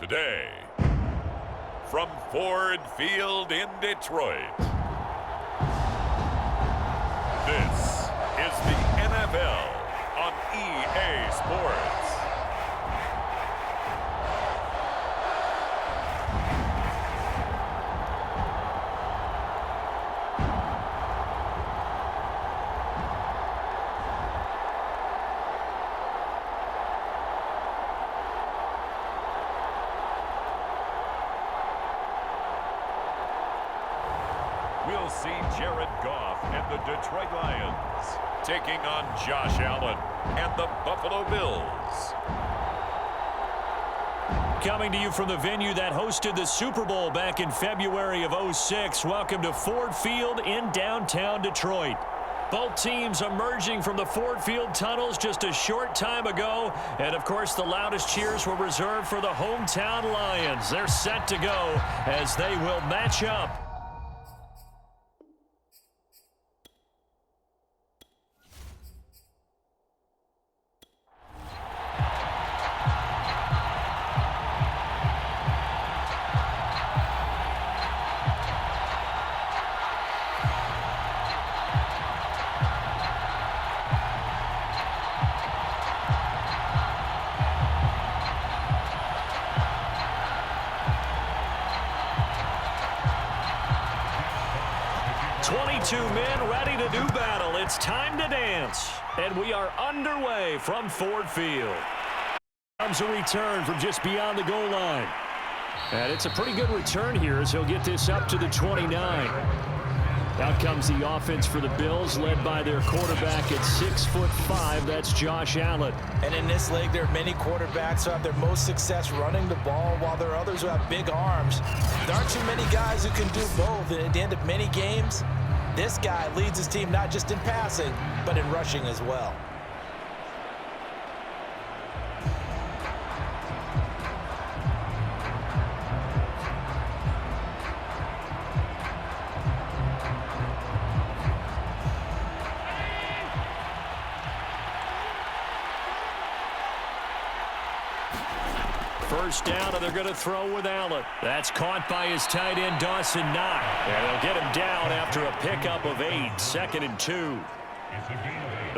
Today, from Ford Field in Detroit, this is the NFL on EA Sports. We'll see Jared Goff and the Detroit Lions taking on Josh Allen and the Buffalo Bills. Coming to you from the venue that hosted the Super Bowl back in February of '06. Welcome to Ford Field in downtown Detroit. Both teams emerging from the Ford Field tunnels just a short time ago. And, of course, the loudest cheers were reserved for the hometown Lions. They're set to go as they will match up. Two men ready to do battle. It's time to dance. And we are underway from Ford Field. Comes a return from just beyond the goal line. And it's a pretty good return here as he'll get this up to the 29. Out comes the offense for the Bills, led by their quarterback at 6'5". That's Josh Allen. And in this league, there are many quarterbacks who have their most success running the ball, while there are others who have big arms. There aren't too many guys who can do both. And at the end of many games, this guy leads his team not just in passing, but in rushing as well. First down, and they're going to throw with Allen. That's caught by his tight end, Dawson Knox. And they'll get him down after a pickup of 8, 2nd and 2.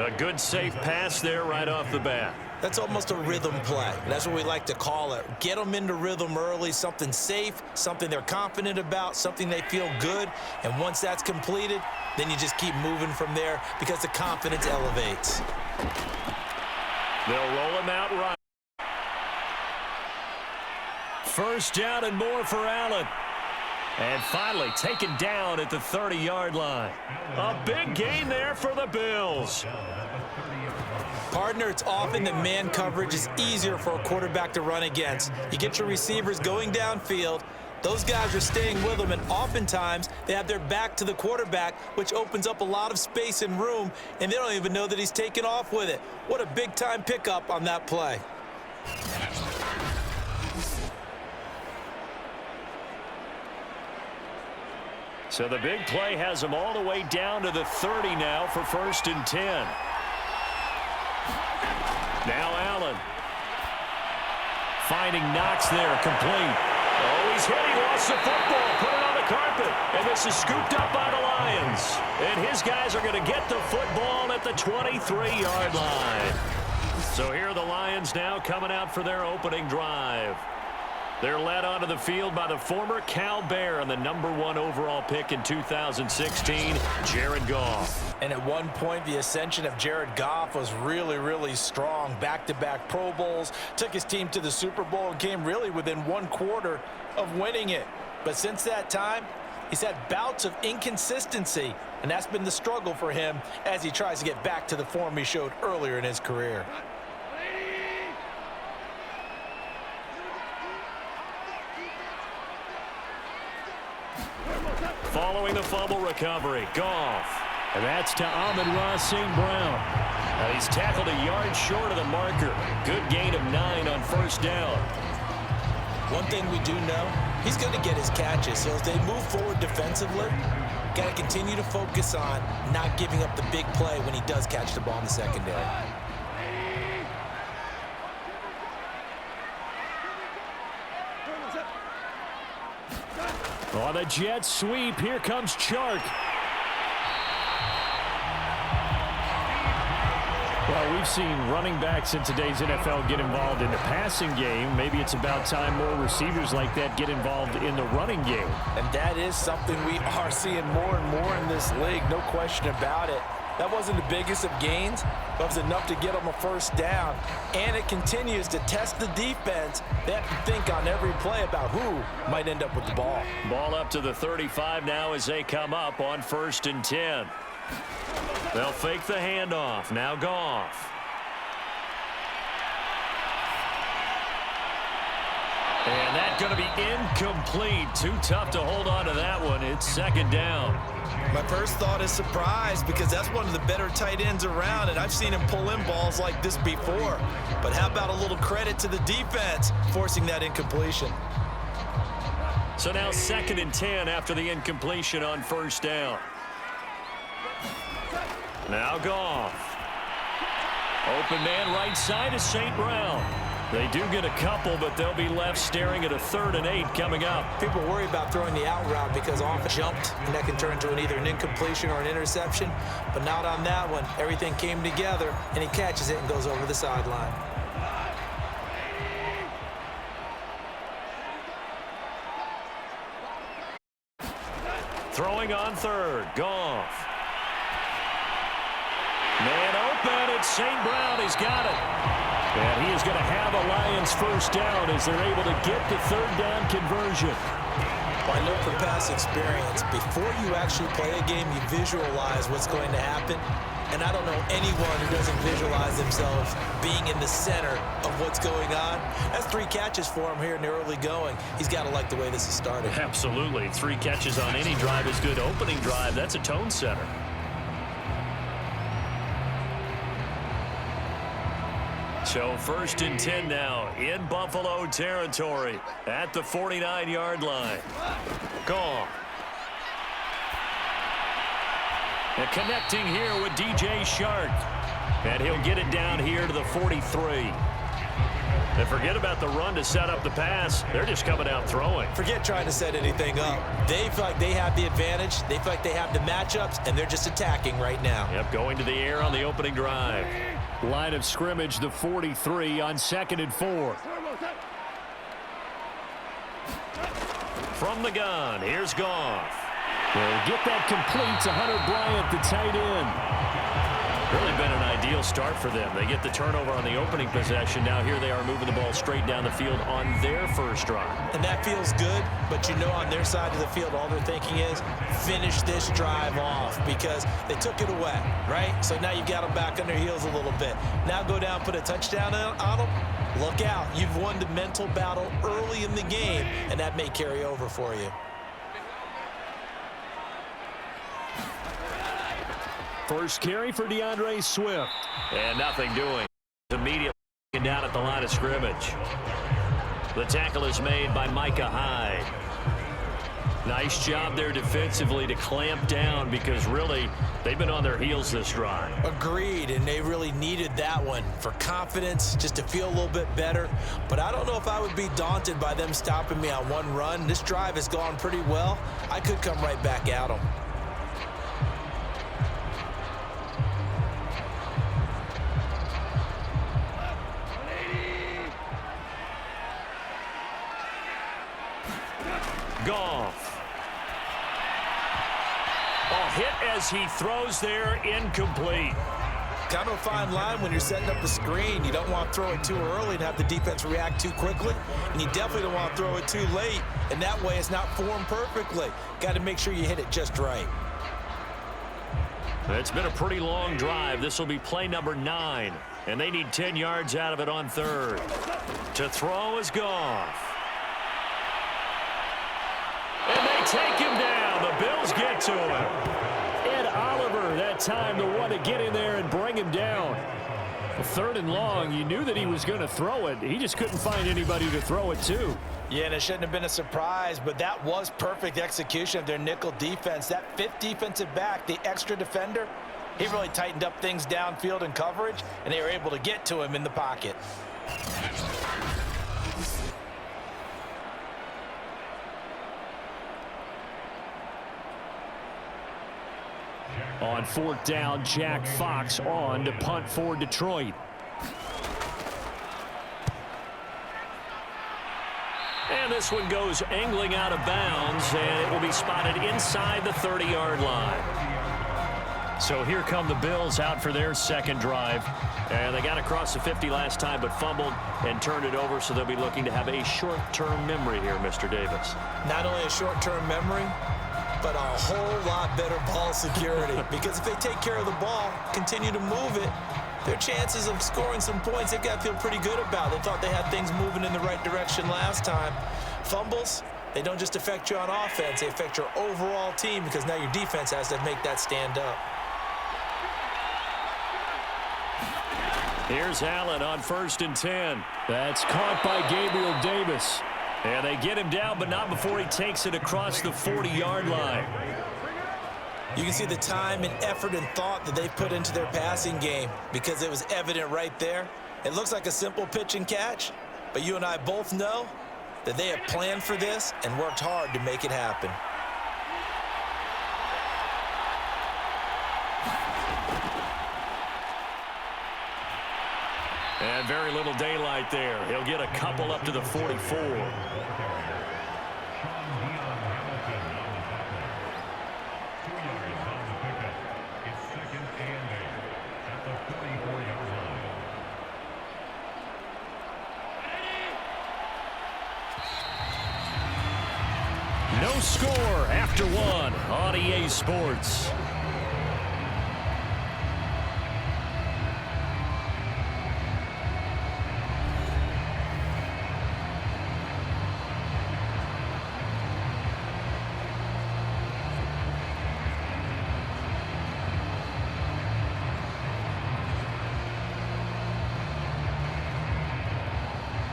A good, safe pass there right off the bat. That's almost a rhythm play. That's what we like to call it. Get them into rhythm early, something safe, something they're confident about, something they feel good. And once that's completed, then you just keep moving from there because the confidence elevates. They'll roll him out right. First down and more for Allen. And finally taken down at the 30-yard line. A big gain there for the Bills. Partner, it's often that man coverage is easier for a quarterback to run against. You get your receivers going downfield. Those guys are staying with them, and oftentimes they have their back to the quarterback, which opens up a lot of space and room, and they don't even know that he's taken off with it. What a big-time pickup on that play. So the big play has them all the way down to the 30 now for 1st and 10. Now Allen. Finding Knox there, complete. Oh, he's hit. He lost the football. Put it on the carpet. And this is scooped up by the Lions. And his guys are going to get the football at the 23-yard line. So here are the Lions now coming out for their opening drive. They're led onto the field by the former Cal Bear and the #1 overall pick in 2016, Jared Goff. And at one point, the ascension of Jared Goff was really, really strong. Back-to-back Pro Bowls, took his team to the Super Bowl and came really within 1/4 of winning it. But since that time, he's had bouts of inconsistency, and that's been the struggle for him as he tries to get back to the form he showed earlier in his career. Following the fumble recovery, Goff. And that's to Amon-Ra St. Brown. Now he's tackled a yard short of the marker. Good gain of 9 on first down. One thing we do know, he's going to get his catches. So as they move forward defensively, got to continue to focus on not giving up the big play when he does catch the ball in the secondary. On the jet sweep, here comes Chark. Well, we've seen running backs in today's NFL get involved in the passing game. Maybe it's about time more receivers like that get involved in the running game. And that is something we are seeing more and more in this league, no question about it. That wasn't the biggest of gains, but it was enough to get them a first down. And it continues to test the defense. They have to think on every play about who might end up with the ball. Ball up to the 35 now as they come up on 1st and 10. They'll fake the handoff. Now Goff. And that's going to be incomplete. Too tough to hold on to that one. It's 2nd down. My first thought is surprise because that's one of the better tight ends around, and I've seen him pull in balls like this before. But how about a little credit to the defense forcing that incompletion? So now 2nd and 10 after the incompletion on 1st down. Now Goff. Open man right side is St. Brown. They do get a couple, but they'll be left staring at a 3rd and 8 coming up. People worry about throwing the out route because off jumped, and that can turn into either an incompletion or an interception. But not on that one. Everything came together, and he catches it and goes over the sideline. Throwing on 3rd. Goff. Man open, it's St. Brown. He's got it. And he is going to have a Lions first down as they're able to get the 3rd down conversion. Well, I know from past experience, before you actually play a game, you visualize what's going to happen. And I don't know anyone who doesn't visualize themselves being in the center of what's going on. That's 3 catches for him here in the early going. He's got to like the way this is started. Absolutely. 3 catches on any drive is good. Opening drive, that's a tone setter. So 1st and 10 now in Buffalo territory at the 49-yard line. Goff. And connecting here with DJ Chark. And he'll get it down here to the 43. And forget about the run to set up the pass. They're just coming out throwing. Forget trying to set anything up. They feel like they have the advantage. They feel like they have the matchups, and they're just attacking right now. Yep, going to the air on the opening drive. Line of scrimmage, the 43 on 2nd and 4. From the gun, here's Goff. They'll get that complete to Hunter Bryant, the tight end. Really been an ideal start for them. They get the turnover on the opening possession. Now here they are moving the ball straight down the field on their first drive. And that feels good, but you know on their side of the field, all they're thinking is finish this drive off because they took it away, right? So now you've got them back on their heels a little bit. Now go down, put a touchdown on them. Look out. You've won the mental battle early in the game, and that may carry over for you. First carry for DeAndre Swift. And nothing doing. Immediately down at the line of scrimmage. The tackle is made by Micah Hyde. Nice job there defensively to clamp down because really they've been on their heels this drive. Agreed, and they really needed that one for confidence, just to feel a little bit better. But I don't know if I would be daunted by them stopping me on one run. This drive has gone pretty well. I could come right back at them. Goff. Hit as he throws there, incomplete. Kind of a fine line when you're setting up a screen. You don't want to throw it too early and have the defense react too quickly, and you definitely don't want to throw it too late, and that way it's not formed perfectly. Got to make sure you hit it just right. It's been a pretty long drive. This will be play number 9, and they need 10 yards out of it on 3rd. To throw is Goff. And they take him down. The Bills get to him. Ed Oliver, that time, the one to get in there and bring him down. 3rd and long, you knew that he was going to throw it. He just couldn't find anybody to throw it to. Yeah, and it shouldn't have been a surprise, but that was perfect execution of their nickel defense. That 5th defensive back, the extra defender, he really tightened up things downfield in coverage, and they were able to get to him in the pocket. On 4th down, Jack Fox on to punt for Detroit. And this one goes angling out of bounds, and it will be spotted inside the 30-yard line. So here come the Bills out for their second drive. And they got across the 50 last time, but fumbled and turned it over, so they'll be looking to have a short-term memory here, Mr. Davis. Not only a short-term memory, but a whole lot better ball security. Because if they take care of the ball, continue to move it, their chances of scoring some points, they've got to feel pretty good about. They thought they had things moving in the right direction last time. Fumbles, they don't just affect you on offense, they affect your overall team, because now your defense has to make that stand up. Here's Allen on 1st and 10. That's caught by Gabriel Davis. And they get him down, but not before he takes it across the 40-yard line. You can see the time and effort and thought that they put into their passing game, because it was evident right there. It looks like a simple pitch and catch, but you and I both know that they have planned for this and worked hard to make it happen. And very little daylight there. He'll get a couple up to the 44. No score after one on EA Sports.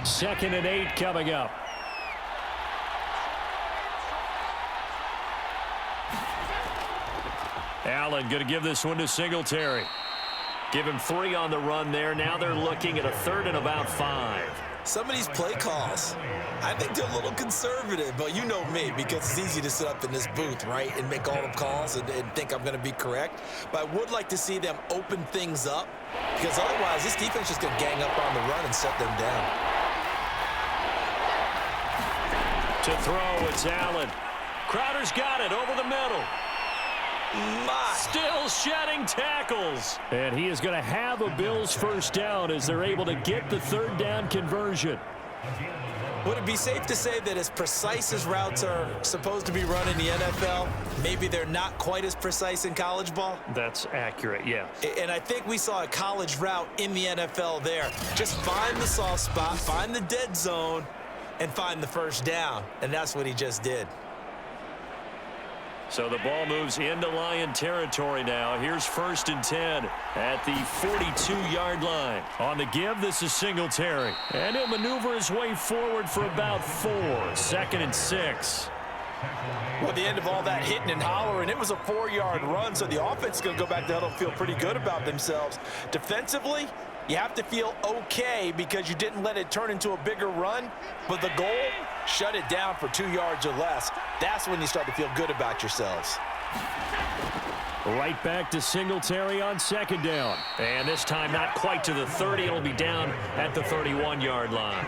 Second and 8 coming up. Allen going to give this one to Singletary. Give him 3 on the run there. Now they're looking at a 3rd and about 5. Some of these play calls, I think they're a little conservative, but you know me, because it's easy to sit up in this booth, right, and make all the calls and think I'm going to be correct. But I would like to see them open things up, because otherwise this defense is going to gang up on the run and shut them down. To throw, it's Allen. Crowder's got it over the middle. Still shedding tackles. And he is going to have a Bills first down as they're able to get the 3rd down conversion. Would it be safe to say that as precise as routes are supposed to be run in the NFL, maybe they're not quite as precise in college ball? That's accurate, yeah. And I think we saw a college route in the NFL there. Just find the soft spot, find the dead zone, and find the first down. And that's what he just did. So the ball moves into Lion territory now. Here's 1st and 10 at the 42-yard line. On the give, this is Singletary. And he'll maneuver his way forward for about 4. 2nd and 6. Well, at the end of all that hitting and hollering, it was a 4-yard run, so the offense is going to go back to huddle and feel pretty good about themselves. Defensively, you have to feel okay because you didn't let it turn into a bigger run, but the goal, shut it down for 2 yards or less. That's when you start to feel good about yourselves. Right back to Singletary on 2nd down. And this time not quite to the 30. It'll be down at the 31-yard line.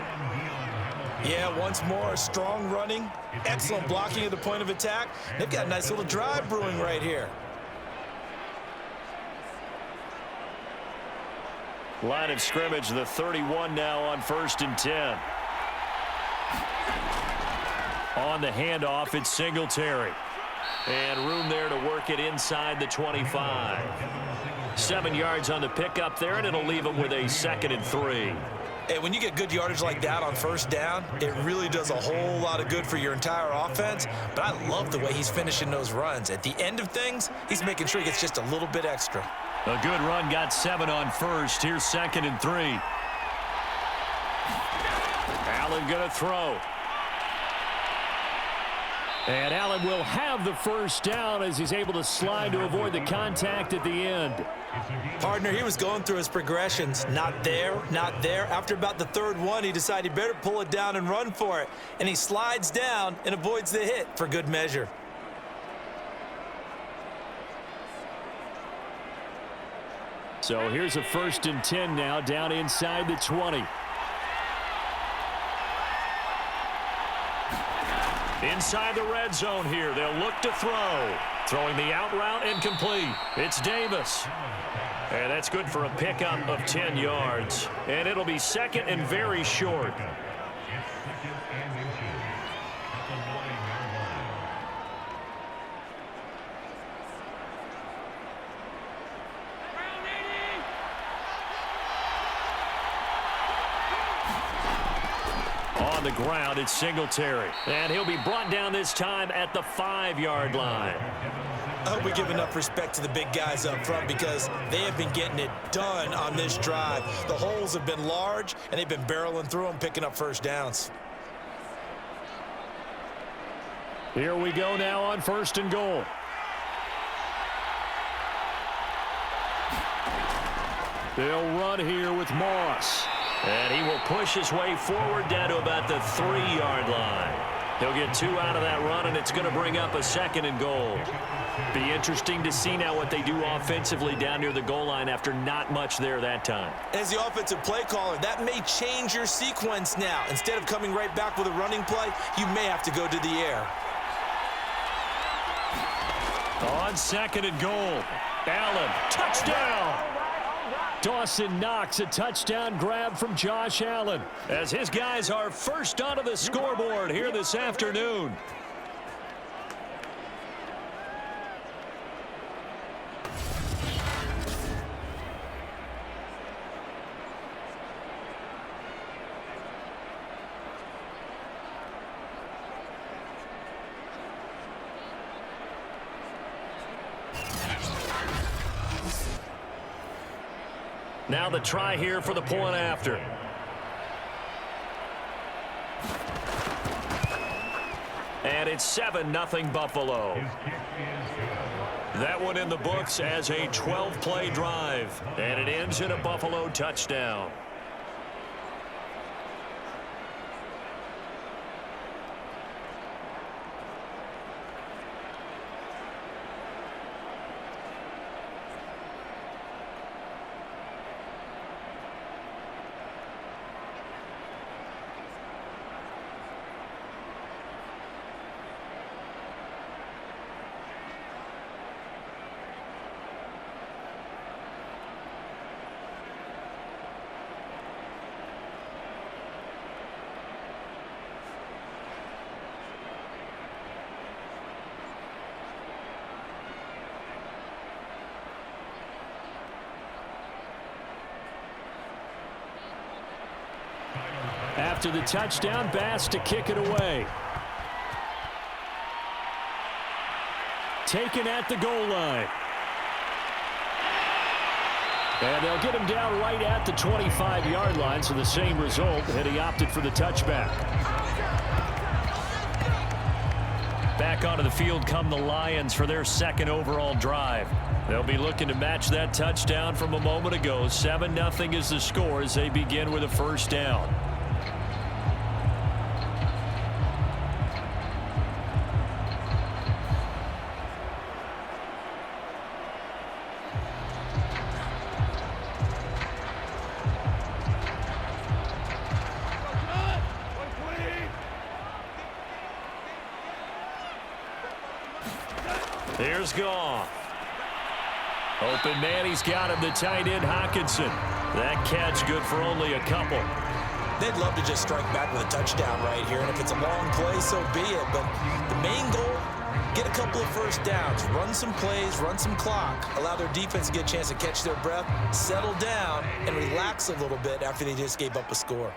Yeah, once more, strong running, excellent blocking at the point of attack. They've got a nice little drive brewing right here. Line of scrimmage, the 31 now on 1st and 10. On the handoff, it's Singletary. And room there to work it inside the 25. 7 yards on the pickup there, and it'll leave him with a 2nd and 3. Hey, when you get good yardage like that on 1st down, it really does a whole lot of good for your entire offense. But I love the way he's finishing those runs. At the end of things, he's making sure he gets just a little bit extra. A good run, got 7 on 1st. Here's 2nd and 3. Allen going to throw. And Allen will have the first down as he's able to slide to avoid the contact at the end. Partner, he was going through his progressions. Not there, not there. After about the 3rd one, he decided he better pull it down and run for it. And he slides down and avoids the hit for good measure. So here's a 1st and 10 now down inside the 20. Inside the red zone here. They'll look to throw. Throwing the out route incomplete. It's Davis. And that's good for a pickup of 10 yards. And it'll be 2nd and very short. On the ground, it's Singletary. And he'll be brought down this time at the 5-yard line. I hope we give enough respect to the big guys up front because they have been getting it done on this drive. The holes have been large, and they've been barreling through them, picking up first downs. Here we go now on 1st and goal. They'll run here with Moss. And he will push his way forward down to about the 3-yard line. He'll get 2 out of that run, and it's going to bring up a 2nd and goal. Be interesting to see now what they do offensively down near the goal line after not much there that time. As the offensive play caller, that may change your sequence now. Instead of coming right back with a running play, you may have to go to the air. On 2nd and goal, Allen, touchdown! Dawson Knox, a touchdown grab from Josh Allen as his guys are first onto the scoreboard here this afternoon. Now the try here for the point after. And it's 7-0 Buffalo. That one in the books as a 12-play drive. And it ends in a Buffalo touchdown. After the touchdown, Bass to kick it away. Taken at the goal line. And they'll get him down right at the 25-yard line, so the same result, and he opted for the touchback. Back onto the field come the Lions for their 2nd overall drive. They'll be looking to match that touchdown from a moment ago. 7-0 is the score as they begin with a 1st down. Here's Goff. Open man, he's got him, the tight end Hockenson. That catch good for only a couple. They'd love to just strike back with a touchdown right here, and if it's a long play, so be it. But the main goal, get a couple of first downs, run some plays, run some clock, allow their defense to get a chance to catch their breath, settle down, and relax a little bit after they just gave up a score.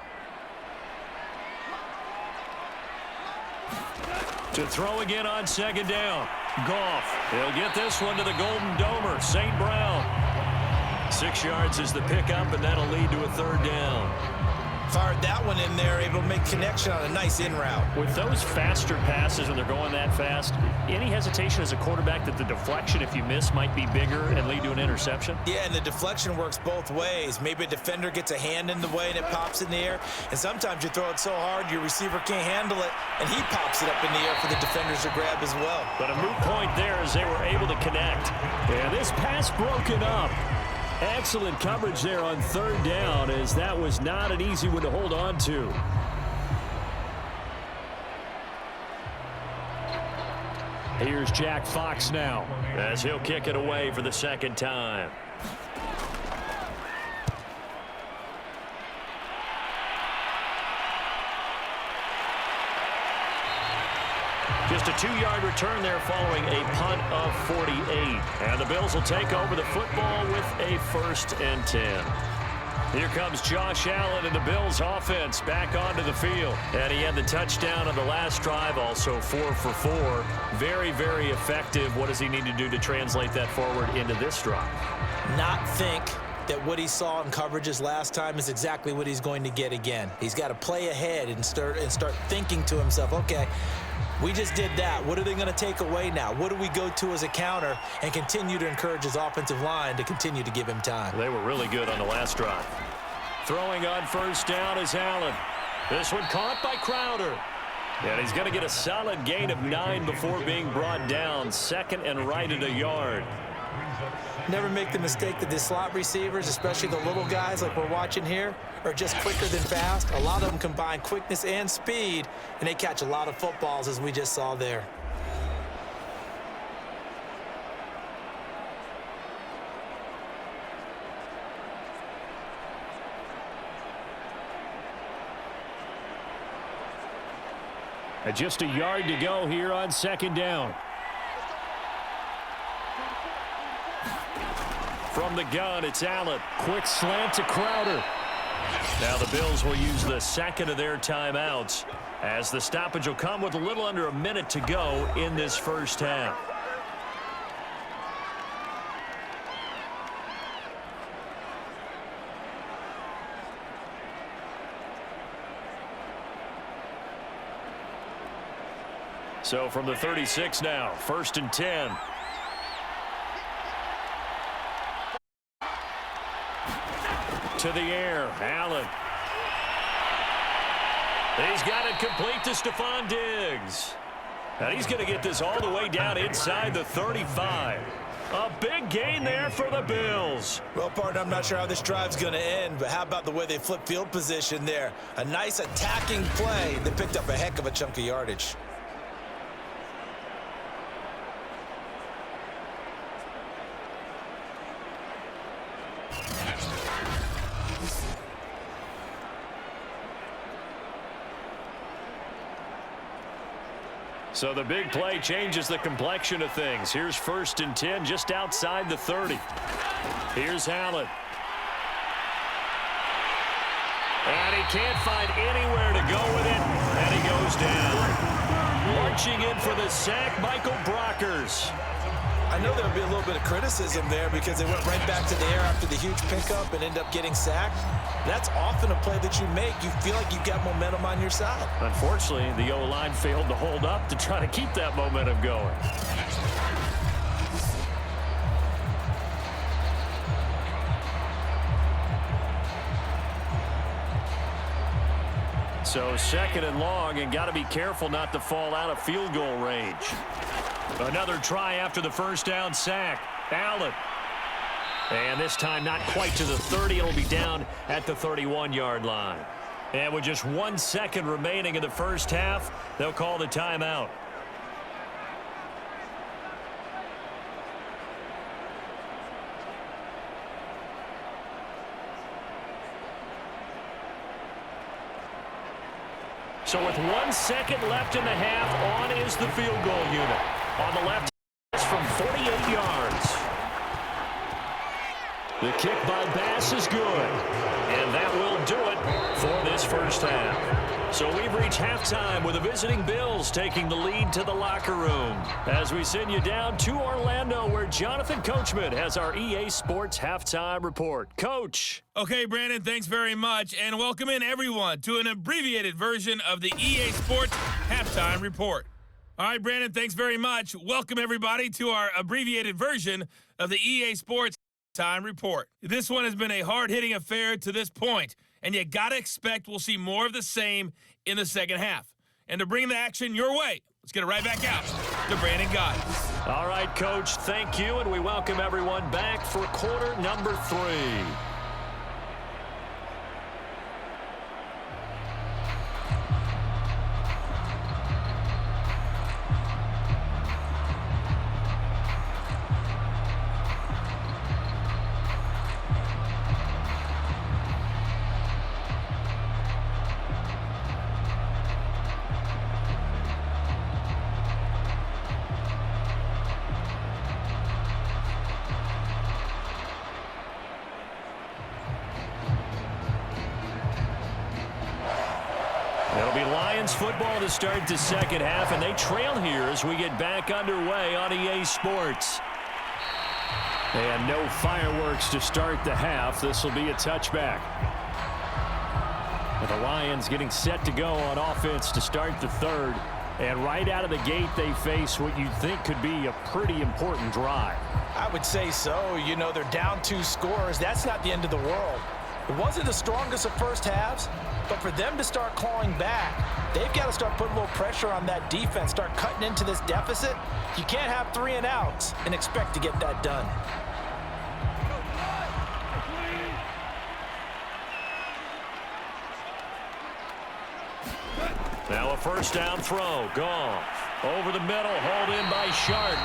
To throw again on 2nd down. Goff. He'll get this one to the Golden Domer, St. Brown. 6 yards is the pickup, and that'll lead to a 3rd down. Fired that one in there, able to make connection on a nice in route. With those faster passes when they're going that fast, any hesitation as a quarterback that the deflection, if you miss, might be bigger and lead to an interception? Yeah, and the deflection works both ways. Maybe a defender gets a hand in the way and it pops in the air, and sometimes you throw it so hard your receiver can't handle it, and he pops it up in the air for the defenders to grab as well. But a moot point there as they were able to connect. And this pass broken up. Excellent coverage there on third down, as that was not an easy one to hold on to. Here's Jack Fox now, as he'll kick it away for the second time. Just a 2-yard return there following a punt of 48. And the Bills will take over the football with a 1st and 10. Here comes Josh Allen and the Bills offense back onto the field. And he had the touchdown on the last drive, also 4 for 4. Very, very effective. What does he need to do to translate that forward into this drive? Not think that what he saw in coverages last time is exactly what he's going to get again. He's got to play ahead and start thinking to himself, okay, we just did that. What are they going to take away now? What do we go to as a counter? And continue to encourage his offensive line to continue to give him time. They were really good on the last drive. Throwing on first down is Allen. This one caught by Crowder. And he's going to get a solid gain of 9 before being brought down. Second and right at a yard. Never make the mistake that the slot receivers, especially the little guys like we're watching here, are just quicker than fast. A lot of them combine quickness and speed, and they catch a lot of footballs, as we just saw there. And just a yard to go here on second down. From the gun, it's Allen. Quick slant to Crowder. Now the Bills will use the second of their timeouts, as the stoppage will come with a little under a minute to go in this first half. So from the 36 now, 1st and 10. To the air, Allen. He's got it complete to Stephon Diggs. And he's going to get this all the way down inside the 35. A big gain there for the Bills. Well, partner, I'm not sure how this drive's going to end, but how about the way they flip field position there? A nice attacking play that picked up a heck of a chunk of yardage. So the big play changes the complexion of things. Here's 1st and 10 just outside the 30. Here's Allen. And he can't find anywhere to go with it. And he goes down. Marching in for the sack, Michael Brockers. I know there'll be a little bit of criticism there because they went right back to the air after the huge pickup and end up getting sacked. That's often a play that you make. You feel like you've got momentum on your side. Unfortunately, the O-line failed to hold up to try to keep that momentum going. So 2nd and long, and got to be careful not to fall out of field goal range. Another try after the first down sack. Allen. And this time not quite to the 30. It'll be down at the 31-yard line. And with just 1 second remaining in the first half, they'll call the timeout. So with 1 second left in the half, on is the field goal unit. On the left from 48 yards. The kick by Bass is good. And that will do it for this first half. So we've reached halftime with the visiting Bills taking the lead to the locker room. As we send you down to Orlando, where Jonathan Coachman has our EA Sports halftime report. Coach. Okay, Brandon, thanks very much. And welcome in, everyone, to an abbreviated version of the EA Sports halftime report. All right, Brandon, thanks very much. Welcome, everybody, to our abbreviated version of the EA Sports Time Report. This one has been a hard-hitting affair to this point, and you got to expect we'll see more of the same in the second half. And to bring the action your way, let's get it right back out to Brandon Gott. All right, Coach, thank you, and we welcome everyone back for quarter number 3. It'll be Lions football to start the second half, and they trail here as we get back underway on EA Sports. And no fireworks to start the half. This will be a touchback. And the Lions getting set to go on offense to start the third. And right out of the gate, they face what you'd think could be a pretty important drive. I would say so. You know, they're down 2 scores. That's not the end of the world. It wasn't the strongest of first halves, but for them to start clawing back, they've got to start putting a little pressure on that defense, start cutting into this deficit. You can't have 3 and outs and expect to get that done. Now a first down throw. Goff over the middle, hauled in by Shark.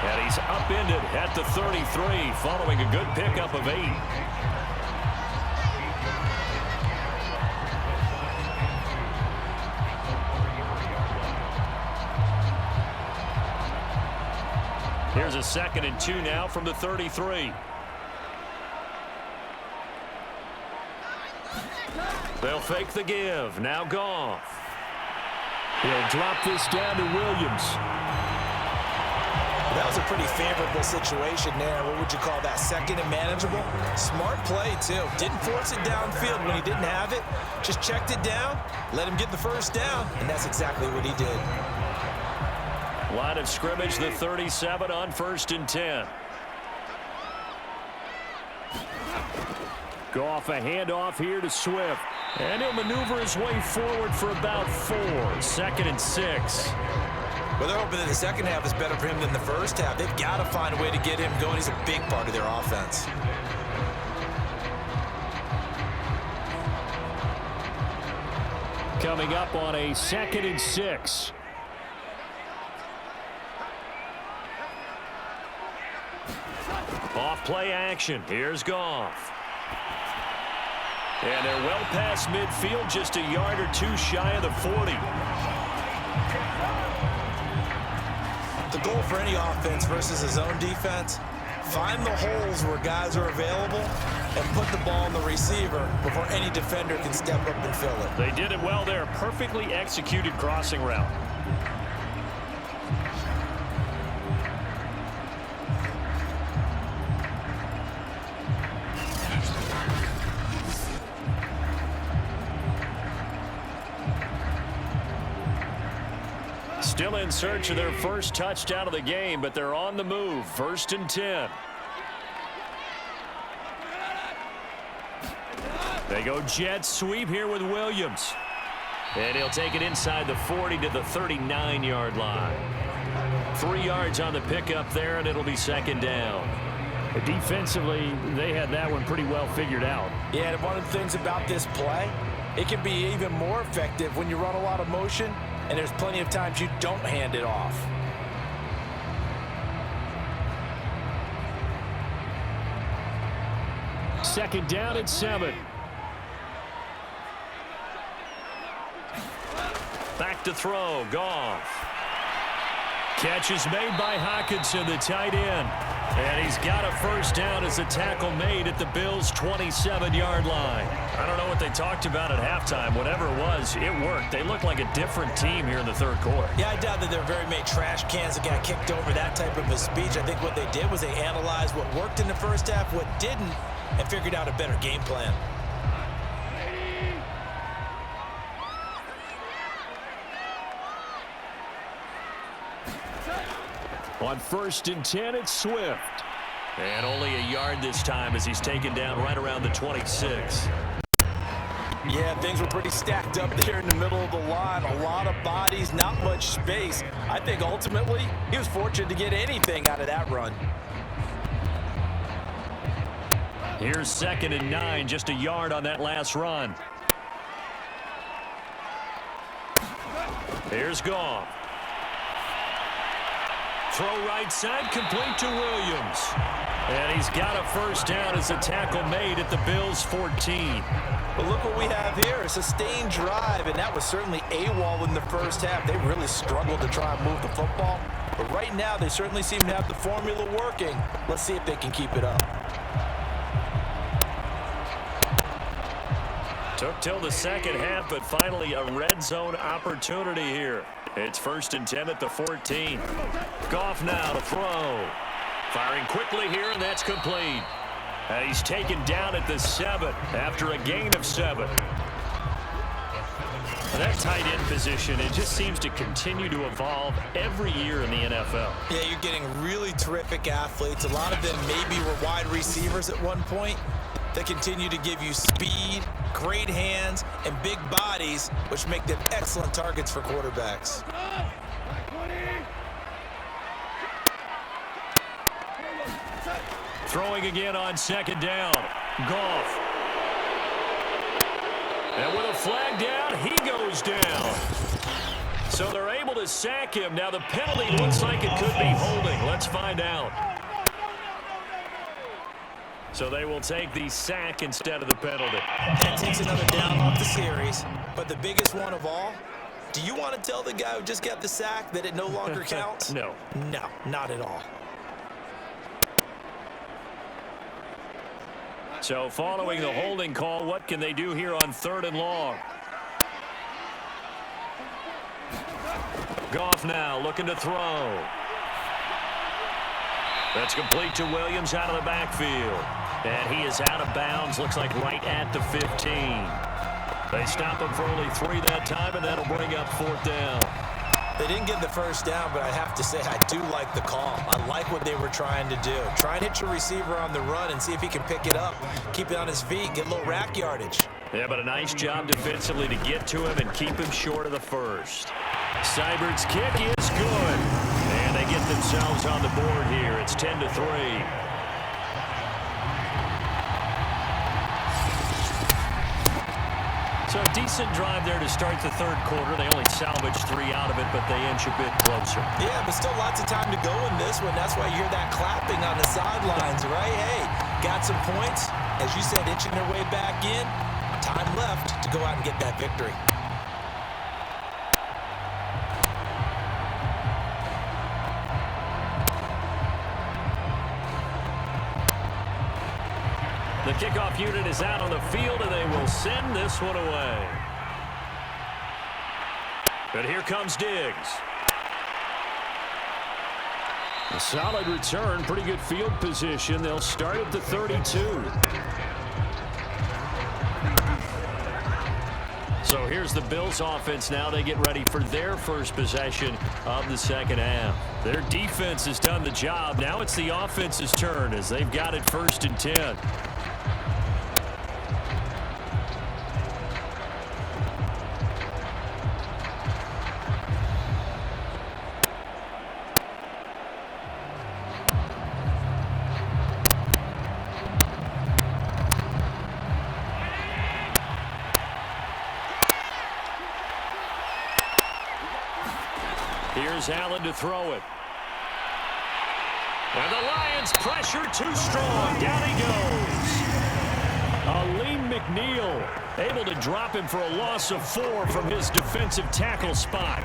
And he's upended at the 33 following a good pickup of 8. Here's a 2nd and 2 now from the 33. They'll fake the give. Now Goff. He'll drop this down to Williams. That was a pretty favorable situation there. What would you call that? 2nd and manageable? Smart play, too. Didn't force it downfield when he didn't have it. Just checked it down, let him get the first down, and that's exactly what he did. Line of scrimmage, the 37 on 1st and 10. Goff a handoff here to Swift. And he'll maneuver his way forward for about 4. 2nd and 6. Well, they're hoping that the second half is better for him than the first half. They've got to find a way to get him going. He's a big part of their offense. Coming up on a 2nd and 6. Off play action. Here's Goff. And they're well past midfield, just a yard or 2 shy of the 40. The goal for any offense versus his own defense, find the holes where guys are available and put the ball on the receiver before any defender can step up and fill it. They did it well there. Perfectly executed crossing route. Still in search of their first touchdown of the game, but they're on the move. 1st and 10. They go jet sweep here with Williams. And he'll take it inside the 40 to the 39-yard line. 3 yards on the pickup there, and it'll be 2nd down. Defensively, they had that one pretty well figured out. Yeah, and one of the things about this play, it can be even more effective when you run a lot of motion, and there's plenty of times you don't hand it off. Second down at 7. Back to throw. Goff. Catch is made by Hockenson, the tight end. And he's got a first down as a tackle made at the Bills' 27-yard line. I don't know what they talked about at halftime. Whatever it was, it worked. They looked like a different team here in the third quarter. Yeah, I doubt that there are very many trash cans that got kicked over, that type of a speech. I think what they did was they analyzed what worked in the first half, what didn't, and figured out a better game plan. On 1st and 10, it's Swift. And only a yard this time as he's taken down right around the 26. Yeah, things were pretty stacked up there in the middle of the line. A lot of bodies, not much space. I think ultimately he was fortunate to get anything out of that run. Here's 2nd and 9, just a yard on that last run. Here's Goff. Throw right side, complete to Williams. And he's got a first down as a tackle made at the Bills' 14. But look what we have here, a sustained drive, and that was certainly AWOL in the first half. They really struggled to try and move the football. But right now, they certainly seem to have the formula working. Let's see if they can keep it up. Took till the second half, but finally a red zone opportunity here. It's 1st and 10 at the 14. Goff now to throw. Firing quickly here, and that's complete. And he's taken down at the 7 after a gain of 7. That tight end position, it just seems to continue to evolve every year in the NFL. Yeah, you're getting really terrific athletes. A lot of them maybe were wide receivers at one point. They continue to give you speed, great hands, and big bodies, which make them excellent targets for quarterbacks. Throwing again on 2nd down. Goff. And with a flag down, he goes down. So they're able to sack him. Now the penalty looks like it could be holding. Let's find out. So they will take the sack instead of the penalty. That takes another down off the series. But the biggest one of all, do you want to tell the guy who just got the sack that it no longer counts? No. No, not at all. So following the holding call, what can they do here on 3rd and long? Goff now looking to throw. That's complete to Williams out of the backfield. And he is out of bounds, looks like right at the 15. They stop him for only 3 that time, and that'll bring up 4th down. They didn't get the first down, but I have to say I do like the call. I like what they were trying to do. Try and hit your receiver on the run and see if he can pick it up. Keep it on his feet, get a little rack yardage. Yeah, but a nice job defensively to get to him and keep him short of the first. Seibert's kick is good. And they get themselves on the board here. It's 10-3. So a decent drive there to start the 3rd quarter. They only salvaged 3 out of it, but they inch a bit closer. Yeah, but still lots of time to go in this one. That's why you hear that clapping on the sidelines, right? Hey, got some points. As you said, inching their way back in. Time left to go out and get that victory. The kickoff unit is out on the field, and they will send this one away. But here comes Diggs. A solid return, pretty good field position. They'll start at the 32. So here's the Bills offense now. They get ready for their first possession of the 2nd half. Their defense has done the job. Now it's the offense's turn as they've got it 1st and 10. Here's Allen to throw it. And the Lions pressure too strong. Down he goes. Aleem McNeil able to drop him for a loss of 4 from his defensive tackle spot.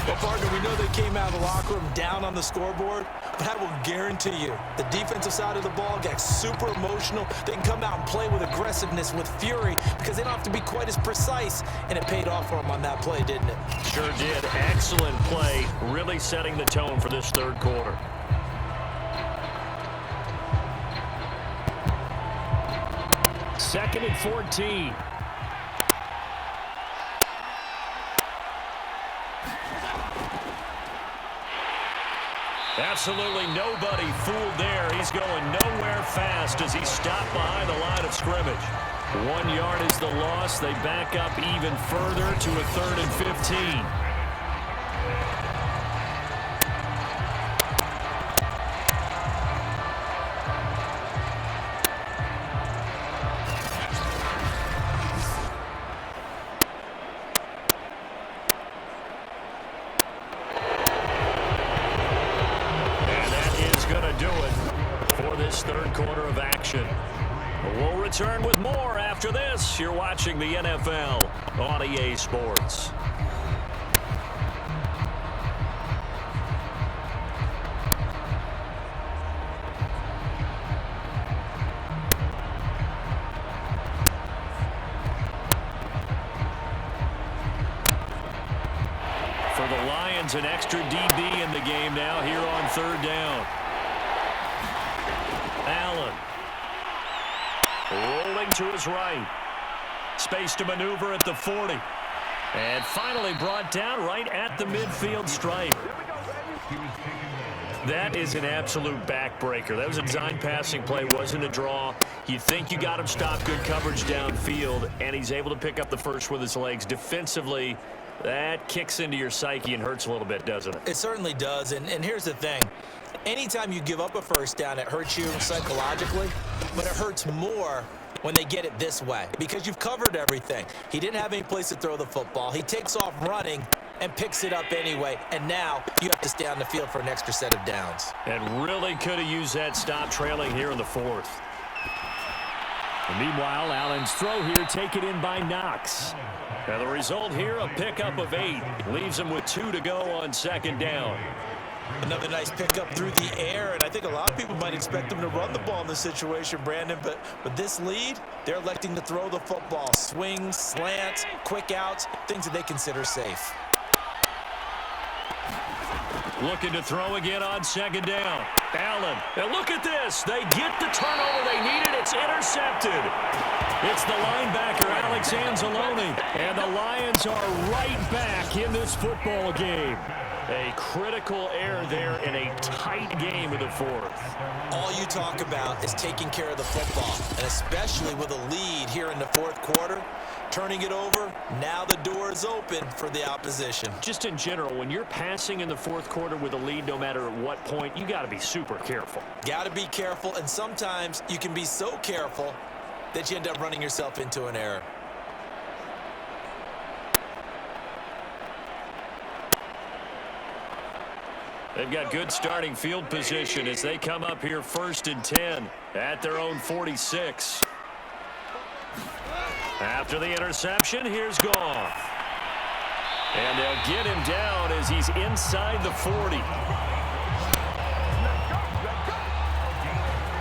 Well, partner, we know they came out of the locker room down on the scoreboard, but I will guarantee you the defensive side of the ball got super emotional. They can come out and play with aggressiveness, with fury, because they don't have to be quite as precise, and it paid off for them on that play, didn't it? Sure did. Excellent play, really setting the tone for this 3rd quarter. Second and 14. Absolutely nobody fooled there. He's going nowhere fast as he stopped behind the line of scrimmage. 1 yard is the loss. They back up even further to a 3rd and 15. more after this. You're watching the NFL on EA Sports. For the Lions, an extra DB in the game now here on third down. Allen. Rolling to his right. Space to maneuver at the 40. And finally brought down right at the midfield stripe. That is an absolute backbreaker. That was a design passing play, wasn't a draw. You think you got him stopped, good coverage downfield, and he's able to pick up the first with his legs. Defensively, that kicks into your psyche and hurts a little bit, doesn't it? It certainly does, and here's the thing. Anytime you give up a first down, it hurts you psychologically, but it hurts more when they get it this way because you've covered everything. He didn't have any place to throw the football. He takes off running and picks it up anyway, and now you have to stay on the field for an extra set of downs. And really could have used that stop trailing here in the fourth. And meanwhile, Allen's throw here taken in by Knox. And the result here, a pickup of 8. Leaves him with 2 to go on second down. Another nice pickup through the air, and I think a lot of people might expect him to run the ball in this situation, Brandon, but with this lead, they're electing to throw the football. Swings, slants, quick outs, things that they consider safe. Looking to throw again on second down. Allen. And look at this. They get the turnover they needed. It's intercepted. It's the linebacker, Alex Anzalone. And the Lions are right back in this football game. A critical error there in a tight game in the fourth. All you talk about is taking care of the football, and especially with a lead here in the fourth quarter, turning it over, now the door is open for the opposition. Just in general, when you're passing in the fourth quarter with a lead, no matter at what point, you got to be super careful. Got to be careful, and sometimes you can be so careful that you end up running yourself into an error. They've got good starting field position as they come up here 1st and 10 at their own 46. After the interception, here's Goff. And they'll get him down as he's inside the 40.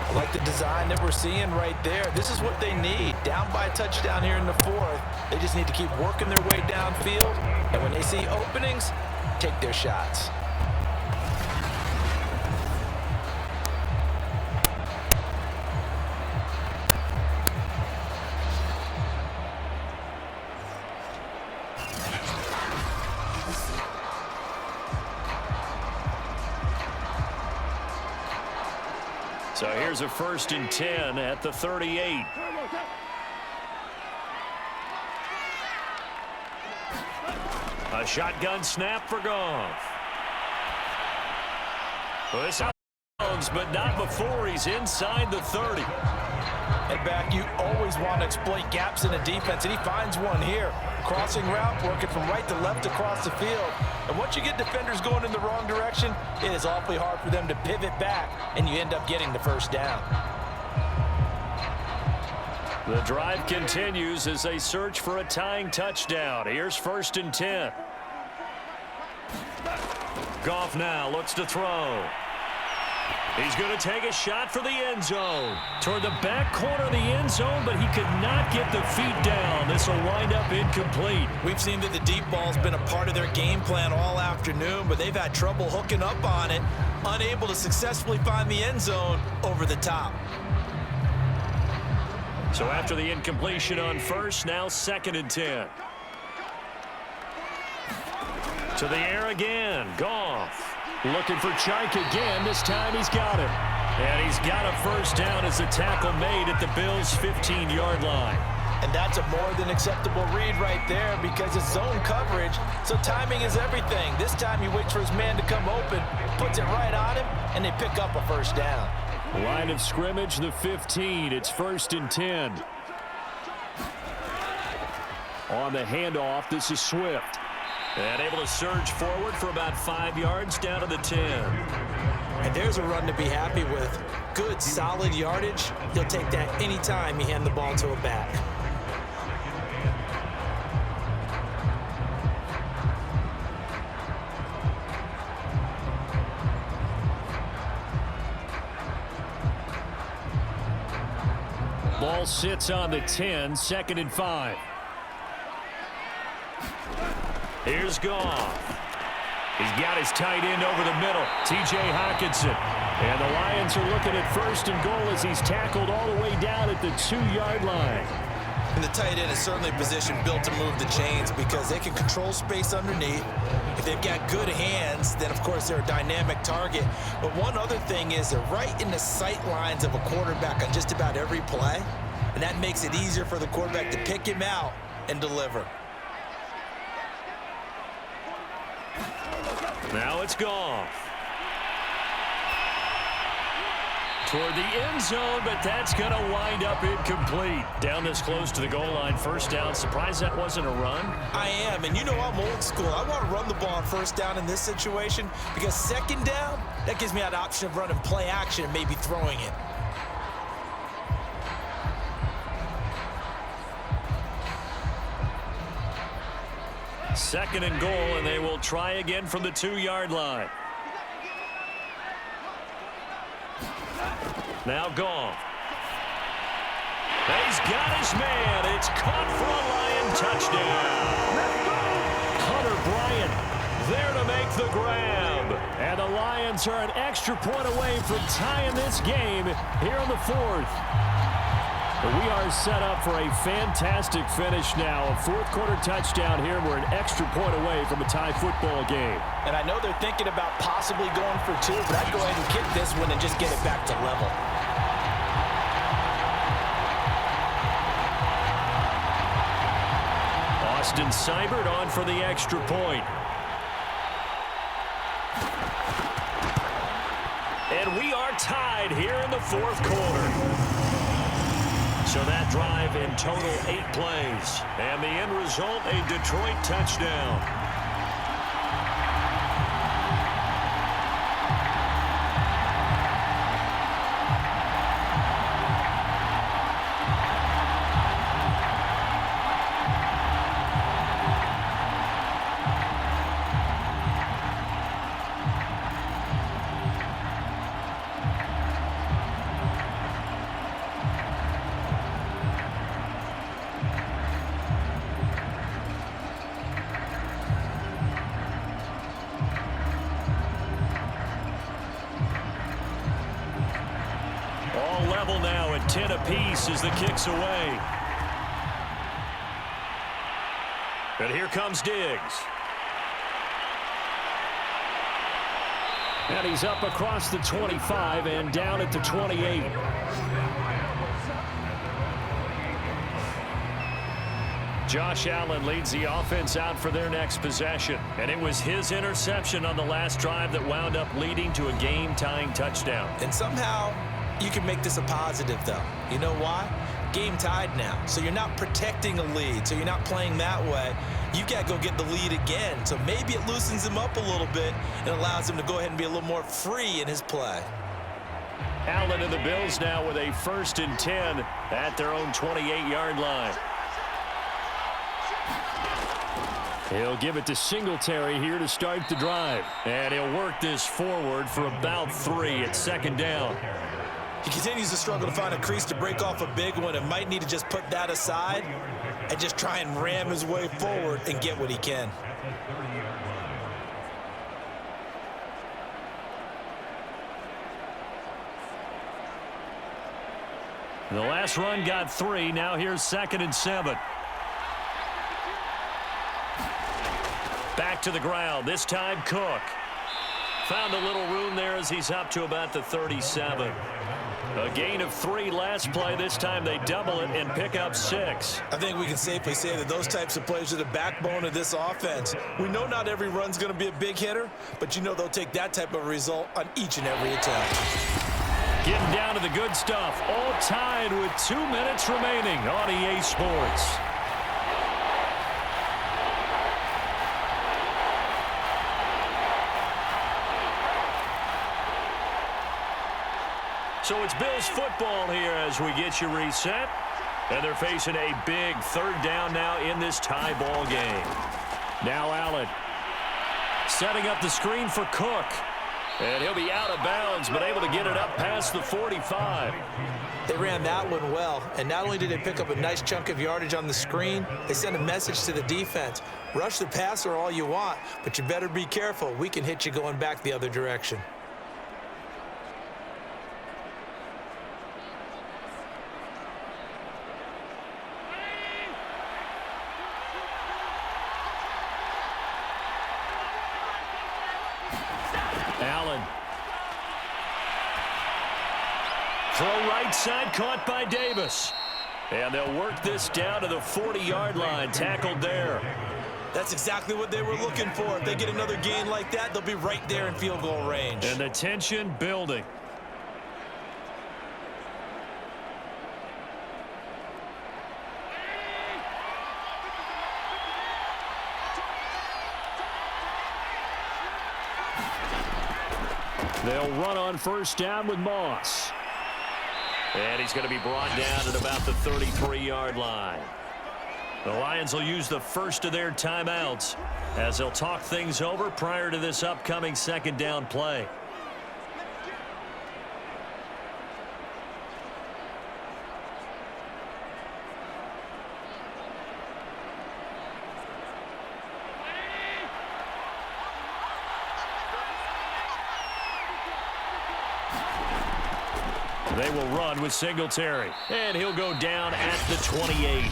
I like the design that we're seeing right there. This is what they need. Down by a touchdown here in the fourth. They just need to keep working their way downfield. And when they see openings, take their shots. So here's a 1st and 10 at the 38. A shotgun snap for Goff. This out, but not before he's inside the 30. And back, you always want to exploit gaps in the defense, and he finds one here. Crossing route, working from right to left across the field. And once you get defenders going in the wrong direction, it is awfully hard for them to pivot back, and you end up getting the first down. The drive continues as they search for a tying touchdown. Here's 1st and 10. Goff now looks to throw. He's going to take a shot for the end zone. Toward the back corner of the end zone, but he could not get the feet down. This will wind up incomplete. We've seen that the deep ball's been a part of their game plan all afternoon, but they've had trouble hooking up on it, unable to successfully find the end zone over the top. So after the incompletion on first, now 2nd and 10. To the air again, Goff. Looking for Chark again. This time he's got it. And he's got a first down as the tackle made at the Bills' 15-yard line. And that's a more than acceptable read right there because it's zone coverage, so timing is everything. This time he waits for his man to come open, puts it right on him, and they pick up a first down. Line of scrimmage, the 15. It's 1st and 10. On the handoff, this is Swift. And able to surge forward for about 5 yards down to the 10. And there's a run to be happy with. Good, solid yardage. He'll take that anytime you hand the ball to a back. Ball sits on the 10, 2nd and 5. Here's Goff. He's got his tight end over the middle, T.J. Hockenson. And the Lions are looking at 1st and goal as he's tackled all the way down at the 2-yard line. And the tight end is certainly a position built to move the chains because they can control space underneath. If they've got good hands, then, of course, they're a dynamic target. But one other thing is they're right in the sight lines of a quarterback on just about every play. And that makes it easier for the quarterback to pick him out and deliver. Now it's Goff. Toward the end zone, but that's going to wind up incomplete. Down this close to the goal line, 1st down. Surprised that wasn't a run? I am, and you know I'm old school. I want to run the ball on 1st down in this situation because 2nd down, that gives me that option of running play action and maybe throwing it. Second and goal, and they will try again from the 2-yard line. Now Goff. He's got his man. It's caught for a Lion touchdown. Hunter Bryant there to make the grab. And the Lions are an extra point away from tying this game here in the 4th. We are set up for a fantastic finish now. A 4th-quarter touchdown here. We're an extra point away from a tie football game. And I know they're thinking about possibly going for 2, but I'd go ahead and kick this one and just get it back to level. Austin Seibert on for the extra point. And we are tied here in the 4th quarter. So that drive in total 8 plays. And the end result, a Detroit touchdown. Now at 10 apiece as the kick's away. And here comes Diggs. And he's up across the 25 and down at the 28. Josh Allen leads the offense out for their next possession. And it was his interception on the last drive that wound up leading to a game-tying touchdown. And somehow you can make this a positive, though. You know why? Game tied now. So you're not protecting a lead. So you're not playing that way. You got to go get the lead again. So maybe it loosens him up a little bit and allows him to go ahead and be a little more free in his play. Allen and the Bills now with a 1st and 10 at their own 28-yard line. He'll give it to Singletary here to start the drive. And he'll work this forward for about 3 at 2nd down. He continues to struggle to find a crease to break off a big one and might need to just put that aside and just try and ram his way forward and get what he can. The last run got 3. Now here's 2nd and 7. Back to the ground. This time Cook. Found a little room there as he's up to about the 37. A gain of 3 last play. This time they double it and pick up 6. I think we can safely say that those types of plays are the backbone of this offense. We know not every run's going to be a big hitter, but you know they'll take that type of result on each and every attempt. Getting down to the good stuff. All tied with 2 minutes remaining on EA Sports. So it's Bills football here as we get you reset. And they're facing a big third down now in this tie ball game. Now Allen setting up the screen for Cook. And he'll be out of bounds, but able to get it up past the 45. They ran that one well, and not only did they pick up a nice chunk of yardage on the screen, they sent a message to the defense. Rush the passer all you want, but you better be careful. We can hit you going back the other direction. Allen. Throw right side, caught by Davis. And they'll work this down to the 40-yard line, tackled there. That's exactly what they were looking for. If they get another gain like that, they'll be right there in field goal range. And the tension building. They'll run on first down with Moss. And he's going to be brought down at about the 33-yard line. The Lions will use the first of their timeouts as they'll talk things over prior to this upcoming second down play. They will run with Singletary, and he'll go down at the 28.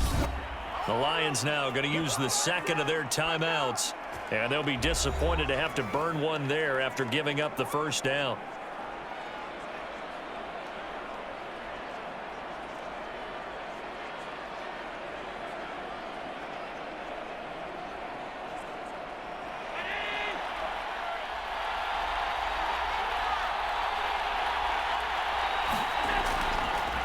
The Lions now going to use the second of their timeouts, and they'll be disappointed to have to burn one there after giving up the first down.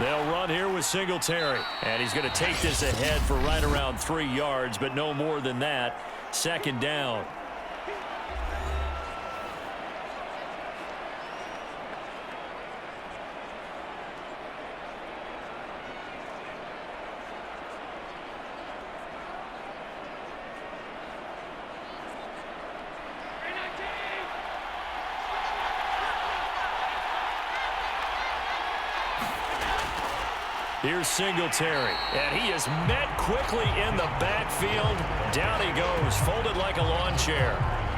They'll run here with Singletary. And he's going to take this ahead for right around 3 yards, but no more than that. Second down. Here's Singletary, and he is met quickly in the backfield. Down he goes, folded like a lawn chair.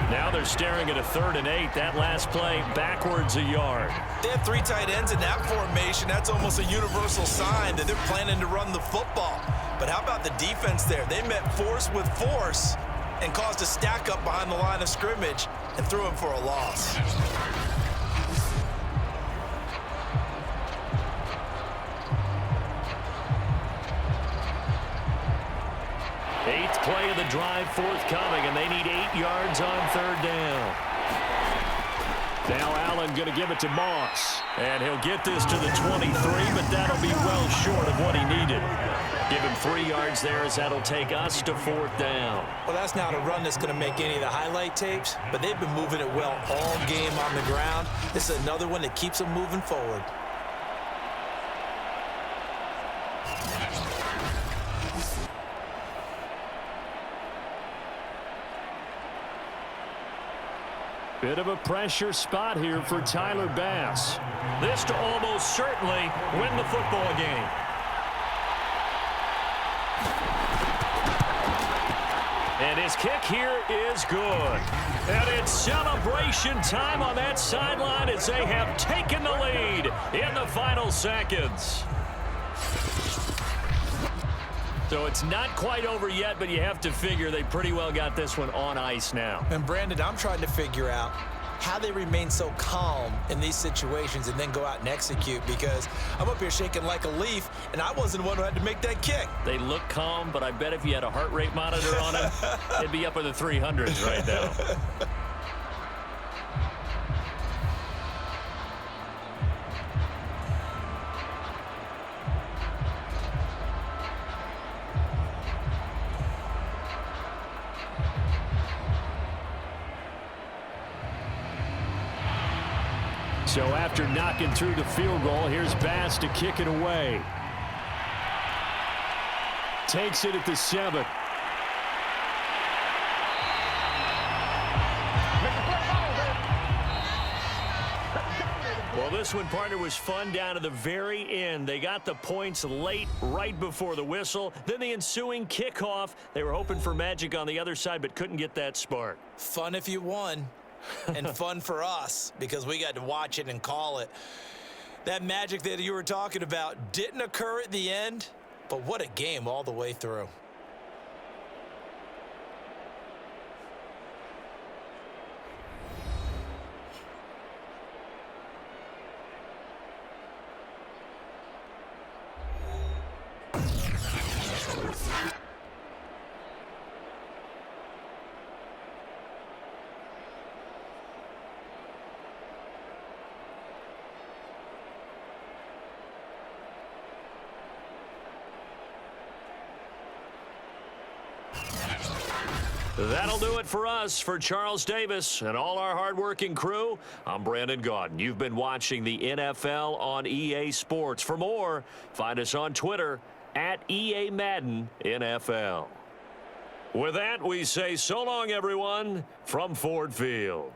Now they're staring at a 3rd and 8. That last play, backwards a yard. They have 3 tight ends in that formation. That's almost a universal sign that they're planning to run the football. But how about the defense there? They met force with force and caused a stack up behind the line of scrimmage and threw him for a loss. Eighth play of the drive forthcoming, and they need 8 yards on 3rd down. Now Allen going to give it to Moss. And he'll get this to the 23, but that'll be well short of what he needed. Give him 3 yards there as that'll take us to 4th down. Well, that's not a run that's going to make any of the highlight tapes, but they've been moving it well all game on the ground. This is another one that keeps them moving forward. Bit of a pressure spot here for Tyler Bass. This to almost certainly win the football game. And his kick here is good. And it's celebration time on that sideline as they have taken the lead in the final seconds. So it's not quite over yet, but you have to figure they pretty well got this one on ice now. And Brandon, I'm trying to figure out how they remain so calm in these situations and then go out and execute, because I'm up here shaking like a leaf, and I wasn't the one who had to make that kick. They look calm, but I bet if you had a heart rate monitor on him, it'd be up in the 300s right now. So after knocking through the field goal, here's Bass to kick it away. Takes it at the 7. Well, this one, partner, was fun down to the very end. They got the points late, right before the whistle. Then the ensuing kickoff. They were hoping for magic on the other side, but couldn't get that spark. Fun if you won, and fun for us because we got to watch it and call it. That magic that you were talking about didn't occur at the end, but what a game all the way through. That'll do it for us. For Charles Davis and all our hardworking crew, I'm Brandon Gaudin. You've been watching the NFL on EA Sports. For more, find us on Twitter at EA Madden NFL. With that, we say so long, everyone, from Ford Field.